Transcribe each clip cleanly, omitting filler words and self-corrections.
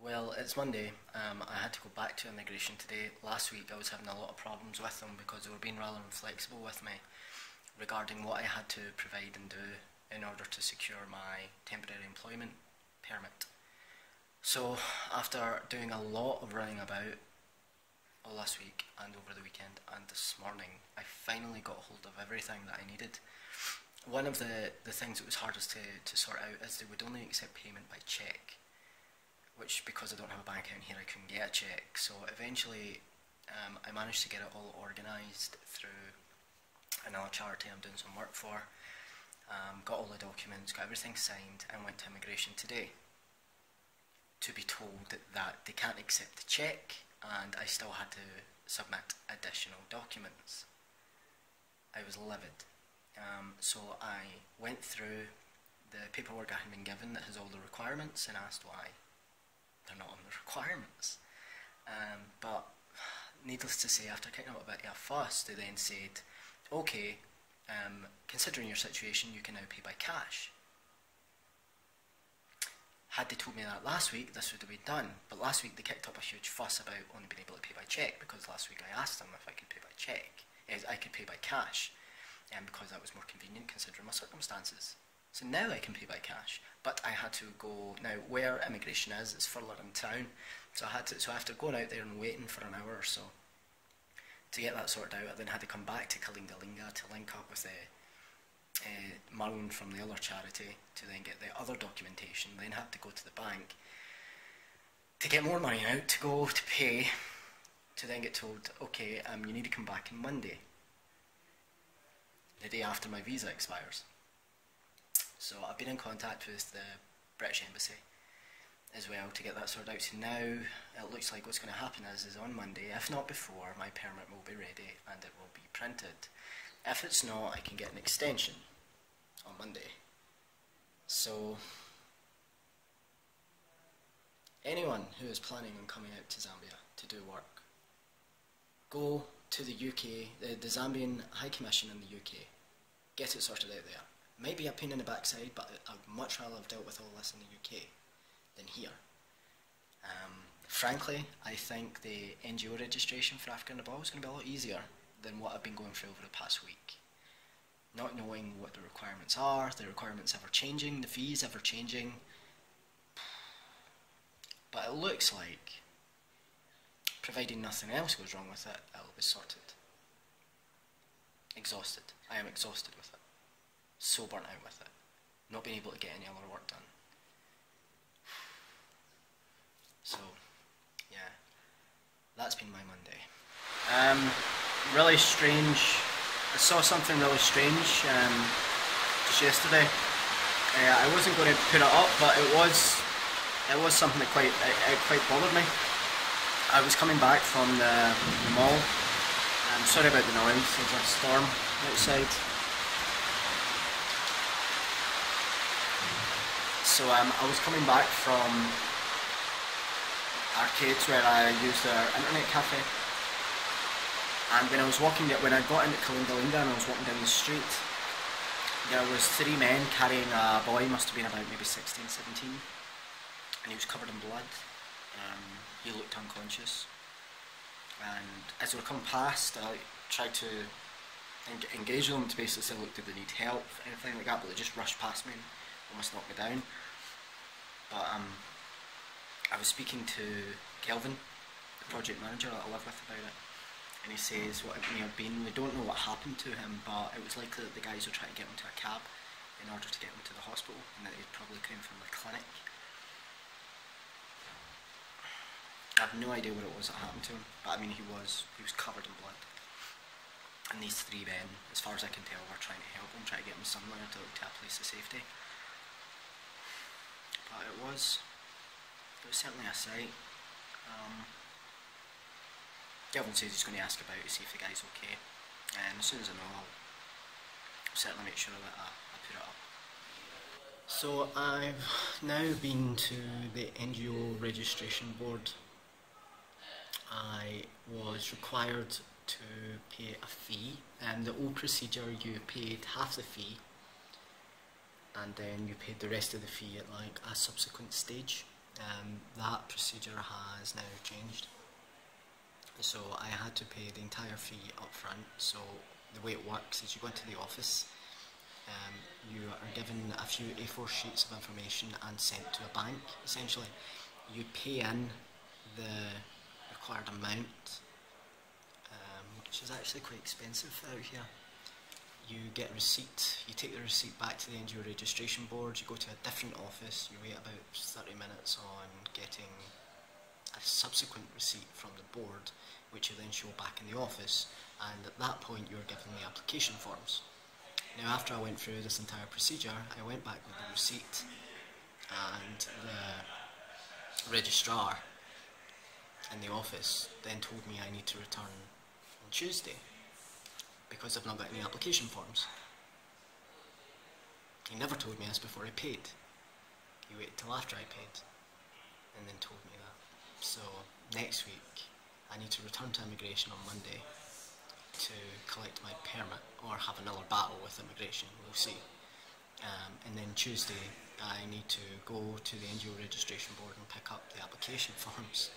Well, it's Monday. I had to go back to immigration today. Last week I was having a lot of problems with them because they were being rather inflexible with me regarding what I had to provide and do in order to secure my temporary employment permit. So after doing a lot of running about all last week and over the weekend and this morning, I finally got hold of everything that I needed. One of the things that was hardest to sort out is they would only accept payment by cheque, which, because I don't have a bank account here, I couldn't get a cheque. So eventually I managed to get it all organised through another charity I'm doing some work for, got all the documents, got everything signed, and went to immigration today to be told that they can't accept the cheque, and I still had to submit additional documents. I was livid. So I went through the paperwork I had been given that has all the requirements and asked why they're not on the requirements. But needless to say, after kicking up a bit of a fuss, they then said, okay, considering your situation, you can now pay by cash. Had they told me that last week, this would have been done. But last week they kicked up a huge fuss about only being able to pay by cheque, because last week I asked them if I could pay by cheque, I could pay by cash, because that was more convenient considering my circumstances. So now I can pay by cash, but I had to go, now where immigration is, it's further in town, so after going out there and waiting for an hour or so to get that sorted out, I then had to come back to Kalingalinga to link up with Marlon from the other charity to then get the other documentation, then had to go to the bank to get more money out, to go to pay, to then get told, okay, you need to come back on Monday, the day after my visa expires. So I've been in contact with the British Embassy as well to get that sorted out. So now it looks like what's going to happen is on Monday, if not before, my permit will be ready and it will be printed. If it's not, I can get an extension on Monday. So anyone who is planning on coming out to Zambia to do work, go to the UK, the Zambian High Commission in the UK, get it sorted out there. Might be a pain in the backside, but I'd much rather have dealt with all this in the UK than here. Frankly, I think the NGO registration for Africa in the Ball is going to be a lot easier than what I've been going through over the past week. Not knowing what the requirements are, the requirements ever changing, the fees ever changing. But it looks like, providing nothing else goes wrong with it, it'll be sorted. Exhausted. I am exhausted with it. So burnt out with it. Not being able to get any other work done. So, yeah. That's been my Monday. Really strange. I saw something really strange just yesterday. I wasn't going to put it up, but it was something that quite bothered me. I was coming back from the mall. I'm sorry about the noise, there's a storm outside. So I was coming back from arcades where I used their internet cafe, and when I got into Kalingalinga and I was walking down the street, there was 3 men carrying a boy, must have been about maybe 16, 17, and he was covered in blood. He looked unconscious, and as they were coming past, I tried to engage them to basically say, look, do they need help, anything like that, but they just rushed past me and almost knocked me down. But I was speaking to Kelvin, the project manager that I live with, about it, and he says what it may have been, we don't know what happened to him, but it was likely that the guys were trying to get him to a cab in order to get him to the hospital, and that he probably came from the clinic. I have no idea what it was that happened to him, but I mean he was covered in blood. And these 3 men, as far as I can tell, were trying to help him, trying to get him somewhere to a place of safety. But it was certainly a sight. Kelvin says he's going to ask about it, see if the guy's okay, and as soon as I know, I'll certainly make sure that I put it up. So I've now been to the NGO registration board. I was required to pay a fee, and the old procedure, you paid half the fee and then you paid the rest of the fee at like a subsequent stage. That procedure has now changed. So I had to pay the entire fee up front. So the way it works is you go into the office, you are given a few A4 sheets of information and sent to a bank, essentially. You pay in the required amount, which is actually quite expensive out here. You get a receipt, you take the receipt back to the NGO registration board, you go to a different office, you wait about 30 minutes on getting a subsequent receipt from the board, which you then show back in the office, and at that point you're given the application forms. Now, after I went through this entire procedure, I went back with the receipt, and the registrar in the office then told me I need to return on Tuesday because I've not got any application forms. He never told me this before I paid. He waited till after I paid and then told me that. So next week I need to return to immigration on Monday to collect my permit or have another battle with immigration, we'll see. And then Tuesday I need to go to the NGO registration board and pick up the application forms.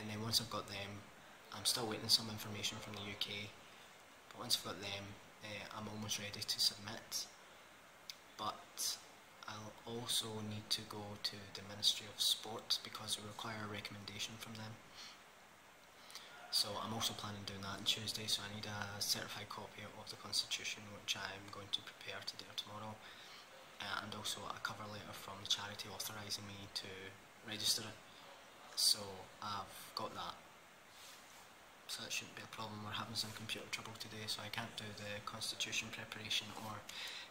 And then once I've got them, I'm still waiting some information from the UK, but once I've got them, I'm almost ready to submit. But I'll also need to go to the Ministry of Sport because we require a recommendation from them. So I'm also planning on doing that on Tuesday, so I need a certified copy of the Constitution, which I'm going to prepare today or tomorrow, and also a cover letter from the charity authorising me to register it. So I've got that. So that shouldn't be a problem. We're having some computer trouble today, so I can't do the Constitution preparation or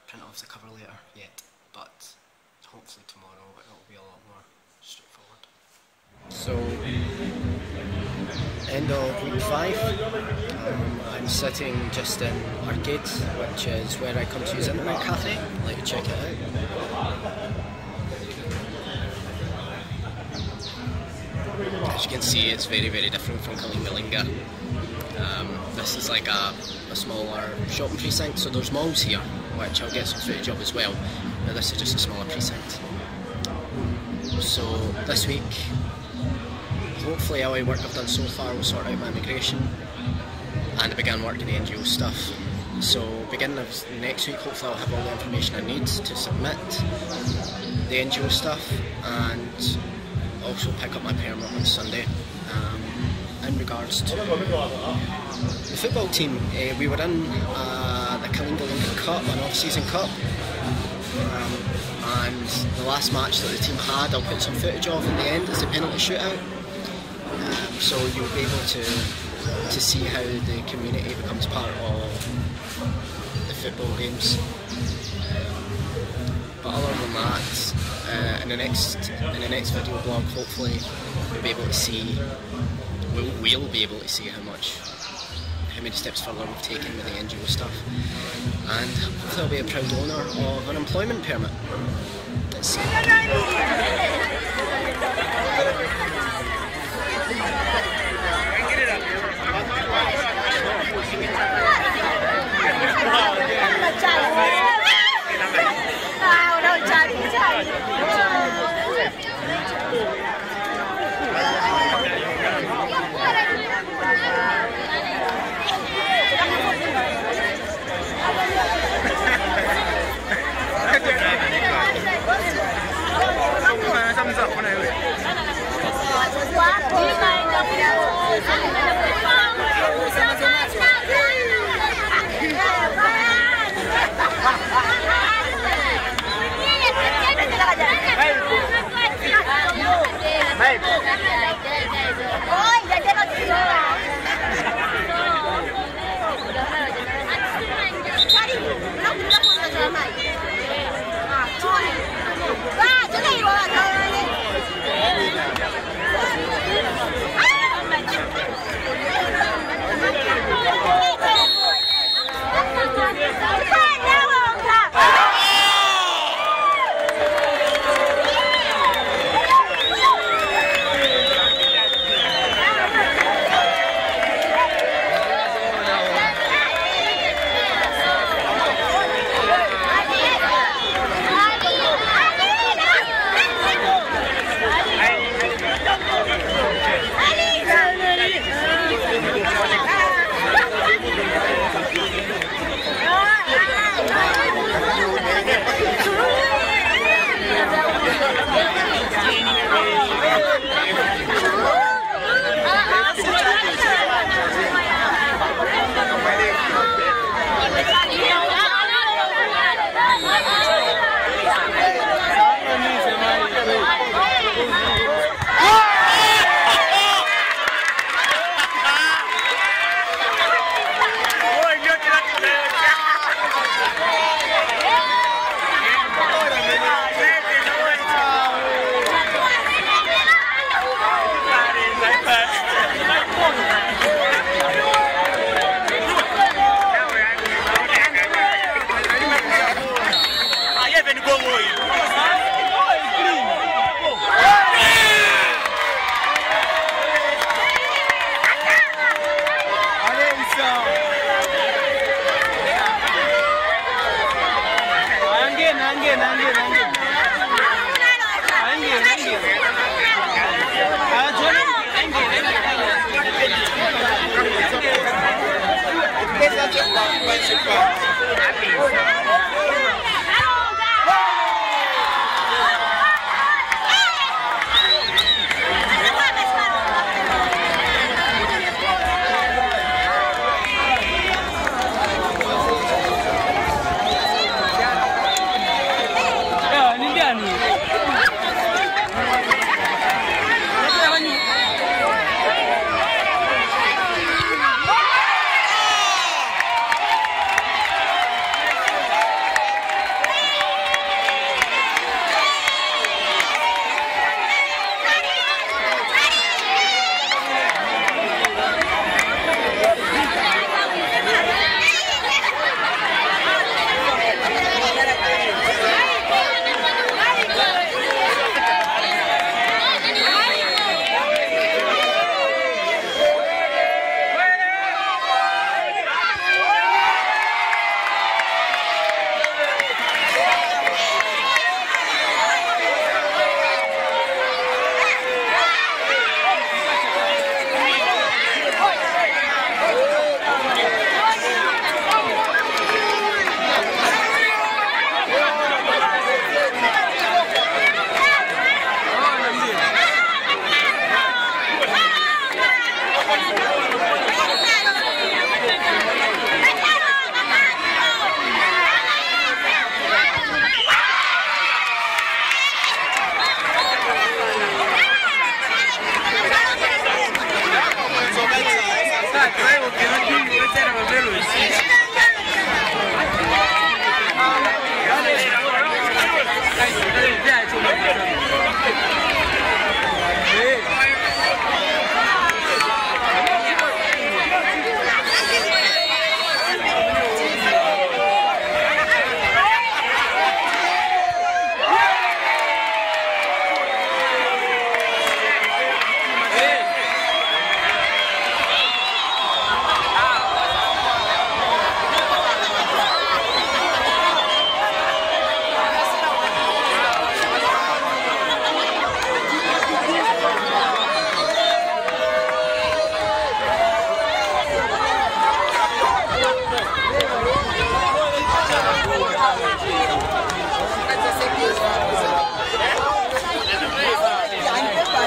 print off the cover letter yet, but hopefully tomorrow it will be a lot more straightforward. So, end of week 5, I'm sitting just in Arcade, which is where I come to use Internet Cafe. I'd like to check it out. As you can see, it's very, very different from Kalingalinga. This is like a smaller shopping precinct, so there's malls here, which I'll get some footage of as well, but this is just a smaller precinct. So this week, hopefully all the work I've done so far will sort out my immigration, and I began work on the NGO stuff. So beginning of next week, hopefully I'll have all the information I need to submit the NGO stuff, and also pick up my permit on Sunday. In regards to the football team, we were in the Kalingalinga Cup, an off-season cup, and the last match that the team had, I'll put some footage of at the end, is the penalty shootout. So you'll be able to see how the community becomes part of the football games. But other than that, in the next video blog, hopefully we'll be able to see how many steps further we've taken with the NGO stuff, and hopefully I'll be a proud owner of an employment permit. Let's see.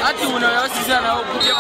Ati unayosiza na kuja